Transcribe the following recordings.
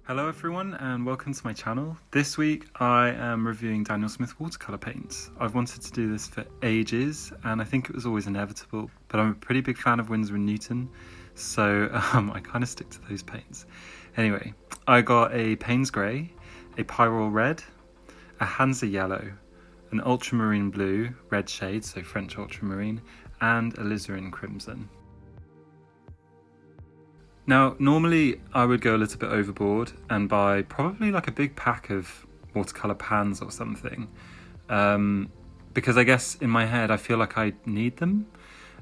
Hello everyone and welcome to my channel. This week I am reviewing Daniel Smith watercolour paints. I've wanted to do this for ages and I think it was always inevitable, but I'm a pretty big fan of Winsor & Newton, so I kind of stick to those paints. Anyway, I got a Payne's Grey, a Pyrrole Red, a Hansa Yellow, an Ultramarine Blue, red shade, so French Ultramarine, and Alizarin Crimson. Now, normally I would go a little bit overboard and buy probably like a big pack of watercolour pans or something, because I guess in my head I feel like I need them,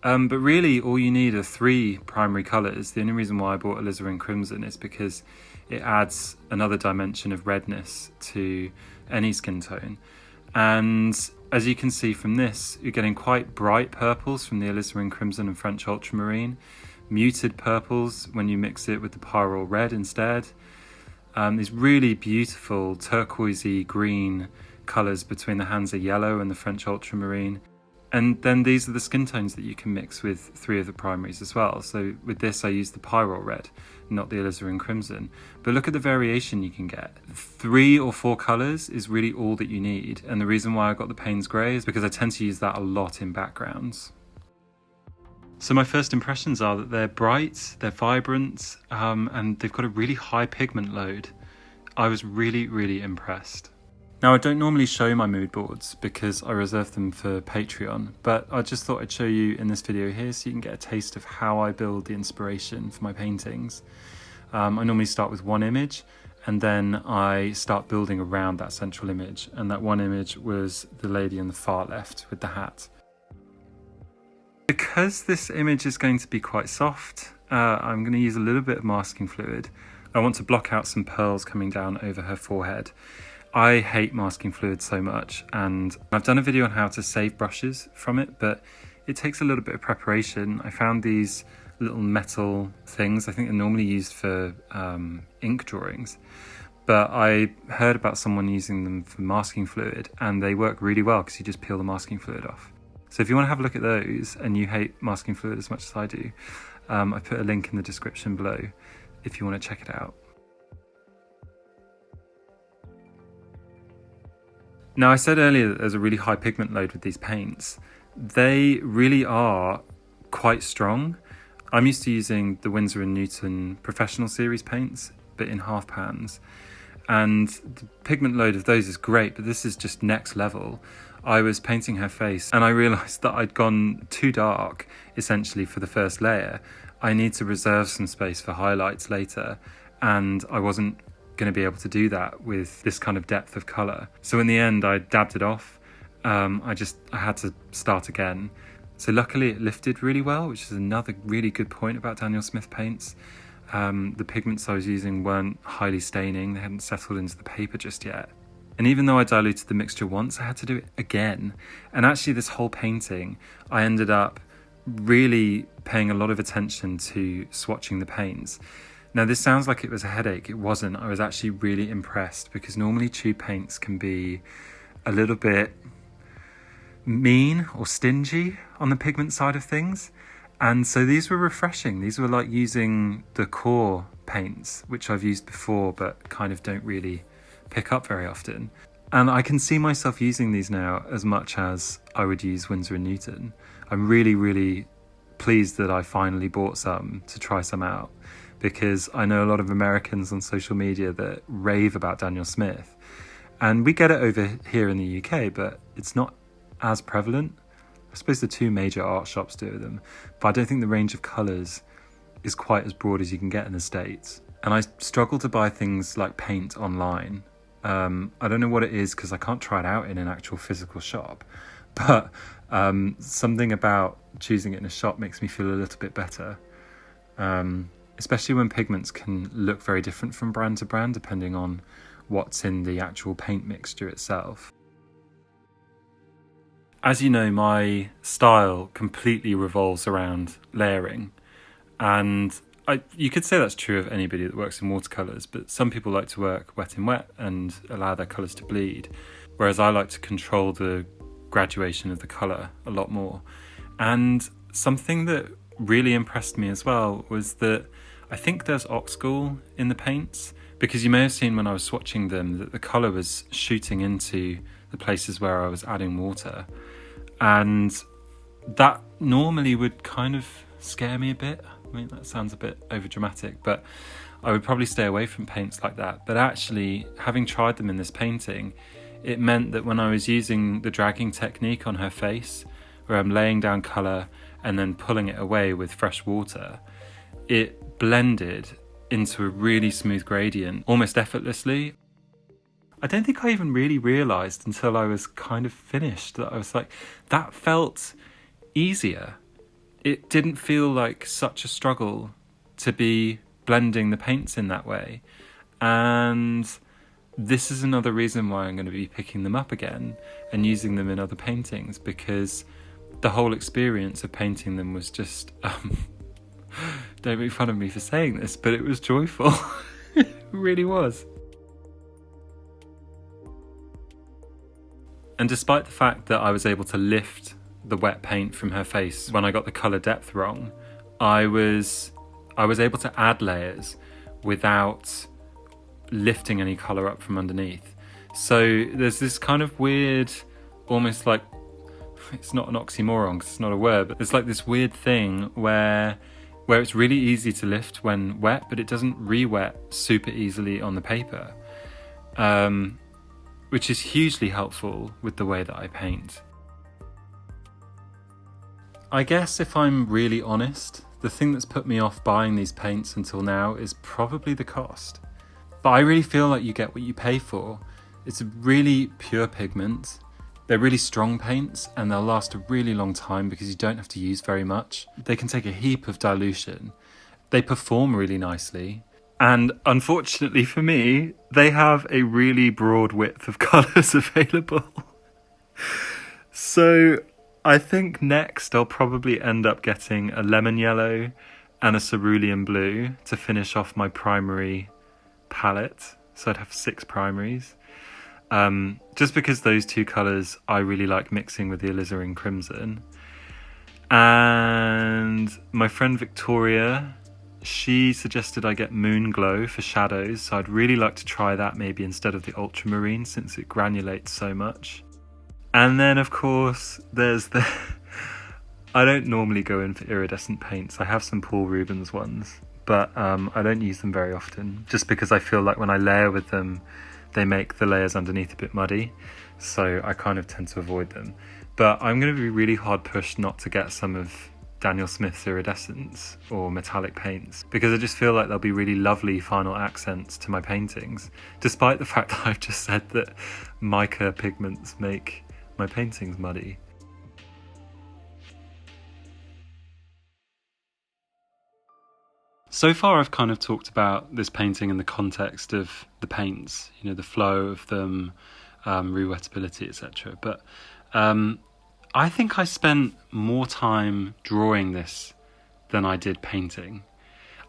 but really all you need are 3 primary colours. The only reason why I bought Alizarin Crimson is because it adds another dimension of redness to any skin tone, and as you can see from this, you're getting quite bright purples from the Alizarin Crimson and French Ultramarine, muted purples when you mix it with the Pyrrole Red instead. These really beautiful turquoisey green colours between the Hansa Yellow and the French Ultramarine. And then these are the skin tones that you can mix with 3 of the primaries as well. So with this I used the Pyrrole Red, not the Alizarin Crimson. But look at the variation you can get. 3 or 4 colours is really all that you need. And the reason why I got the Payne's Grey is because I tend to use that a lot in backgrounds. So my first impressions are that they're bright, they're vibrant, and they've got a really high pigment load. I was really impressed. Now, I don't normally show my mood boards because I reserve them for Patreon, but I just thought I'd show you in this video here so you can get a taste of how I build the inspiration for my paintings. I normally start with one image and then I start building around that central image, and that one image was the lady on the far left with the hat. Because this image is going to be quite soft, I'm going to use a little bit of masking fluid. I want to block out some pearls coming down over her forehead. I hate masking fluid so much, and I've done a video on how to save brushes from it, but it takes a little bit of preparation. I found these little metal things. I think they're normally used for ink drawings, but I heard about someone using them for masking fluid and they work really well because you just peel the masking fluid off. So if you want to have a look at those and you hate masking fluid as much as I do, I put a link in the description below if you want to check it out. Now, I said earlier that there's a really high pigment load with these paints. They really are quite strong. I'm used to using the Winsor & Newton Professional Series paints, but in half pans. And the pigment load of those is great, but this is just next level. I was painting her face and I realised that I'd gone too dark, essentially, for the first layer. I need to reserve some space for highlights later, and I wasn't going to be able to do that with this kind of depth of colour. So in the end, I dabbed it off. I had to start again. So luckily it lifted really well, which is another really good point about Daniel Smith paints. The pigments I was using weren't highly staining, they hadn't settled into the paper just yet. And even though I diluted the mixture once, I had to do it again. And actually this whole painting, I ended up really paying a lot of attention to swatching the paints. Now this sounds like it was a headache, it wasn't. I was actually really impressed because normally tube paints can be a little bit mean or stingy on the pigment side of things. And so these were refreshing. These were like using the core paints, which I've used before, but kind of don't really pick up very often. And I can see myself using these now as much as I would use Winsor & Newton. I'm really pleased that I finally bought some to try some out, because I know a lot of Americans on social media that rave about Daniel Smith. And we get it over here in the UK, but it's not as prevalent. I suppose the 2 major art shops do them, but I don't think the range of colours is quite as broad as you can get in the States. And I struggle to buy things like paint online. I don't know what it is because I can't try it out in an actual physical shop, but something about choosing it in a shop makes me feel a little bit better, especially when pigments can look very different from brand to brand depending on what's in the actual paint mixture itself. As you know, my style completely revolves around layering, and you could say that's true of anybody that works in watercolours, but some people like to work wet in wet and allow their colours to bleed, whereas I like to control the graduation of the colour a lot more. And something that really impressed me as well was that I think there's ox gall in the paints, because you may have seen when I was swatching them that the colour was shooting into the places where I was adding water, and that normally would kind of scare me a bit. I mean, that sounds a bit overdramatic, but I would probably stay away from paints like that. But actually, having tried them in this painting, it meant that when I was using the dragging technique on her face, where I'm laying down colour and then pulling it away with fresh water, it blended into a really smooth gradient, almost effortlessly. I don't think I even really realised until I was kind of finished that I was like, that felt easier. It didn't feel like such a struggle to be blending the paints in that way. And this is another reason why I'm going to be picking them up again and using them in other paintings, because the whole experience of painting them was just don't make fun of me for saying this, but it was joyful. It really was. And despite the fact that I was able to lift the wet paint from her face when I got the colour depth wrong, I was able to add layers without lifting any colour up from underneath. So there's this kind of weird, almost like, it's not an oxymoron because it's not a word, but it's like this weird thing where it's really easy to lift when wet, but it doesn't re-wet super easily on the paper, which is hugely helpful with the way that I paint. I guess if I'm really honest, the thing that's put me off buying these paints until now is probably the cost. But I really feel like you get what you pay for. It's a really pure pigment. They're really strong paints and they'll last a really long time because you don't have to use very much. They can take a heap of dilution. They perform really nicely. And unfortunately for me, they have a really broad width of colours available. So I think next I'll probably end up getting a lemon yellow and a cerulean blue to finish off my primary palette. So I'd have 6 primaries. Just because those 2 colours I really like mixing with the alizarin crimson. And my friend Victoria, she suggested I get Moon Glow for shadows, so I'd really like to try that maybe instead of the ultramarine since it granulates so much. And then of course there's the I don't normally go in for iridescent paints. I have some Paul Rubens ones, but I don't use them very often just because I feel like when I layer with them they make the layers underneath a bit muddy, so I kind of tend to avoid them. But I'm going to be really hard pushed not to get some of Daniel Smith's iridescents or metallic paints, because I just feel like they'll be really lovely final accents to my paintings, despite the fact that I've just said that mica pigments make my paintings muddy. So far I've kind of talked about this painting in the context of the paints, you know, the flow of them, rewettability, etc. But I think I spent more time drawing this than I did painting.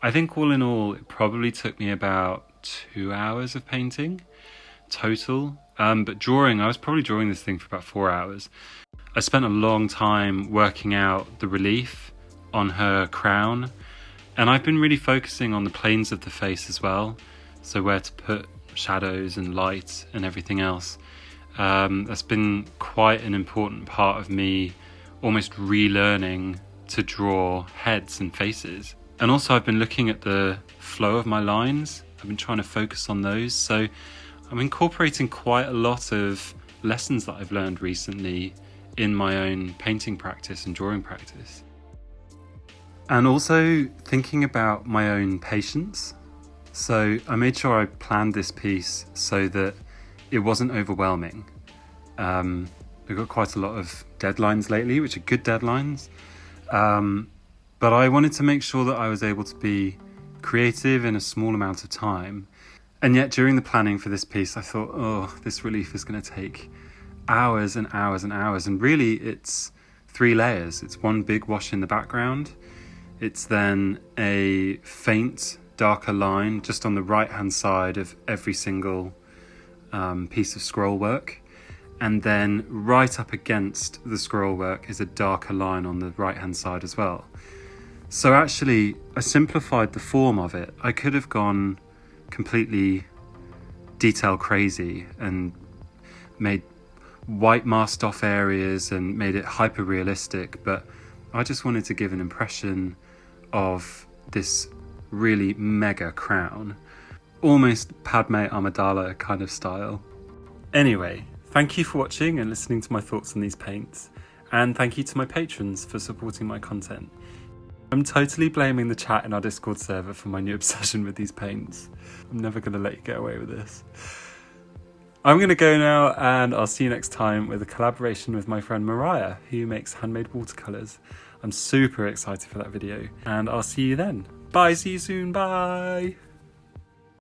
I think all in all it probably took me about 2 hours of painting total, but drawing, I was probably drawing this thing for about 4 hours. I spent a long time working out the relief on her crown. And I've been really focusing on the planes of the face as well, so where to put shadows and light and everything else. That's been quite an important part of me almost relearning to draw heads and faces. And also I've been looking at the flow of my lines. I've been trying to focus on those. So I'm incorporating quite a lot of lessons that I've learned recently in my own painting practice and drawing practice. And also thinking about my own patience. So I made sure I planned this piece so that it wasn't overwhelming. We've got quite a lot of deadlines lately, which are good deadlines. But I wanted to make sure that I was able to be creative in a small amount of time. And yet during the planning for this piece, I thought, oh, this relief is going to take hours and hours and hours. And really it's 3 layers. It's one big wash in the background. It's then a faint, darker line just on the right-hand side of every single piece of scroll work. And then right up against the scroll work is a darker line on the right-hand side as well. So actually, I simplified the form of it. I could have gone completely detail crazy and made white masked off areas and made it hyper realistic, but I just wanted to give an impression of this really mega crown, almost Padme Amidala kind of style. Anyway, thank you for watching and listening to my thoughts on these paints, and thank you to my patrons for supporting my content. I'm totally blaming the chat in our Discord server for my new obsession with these paints. I'm never going to let you get away with this. I'm going to go now, and I'll see you next time with a collaboration with my friend Mariah, who makes handmade watercolours. I'm super excited for that video, and I'll see you then. Bye, see you soon, bye!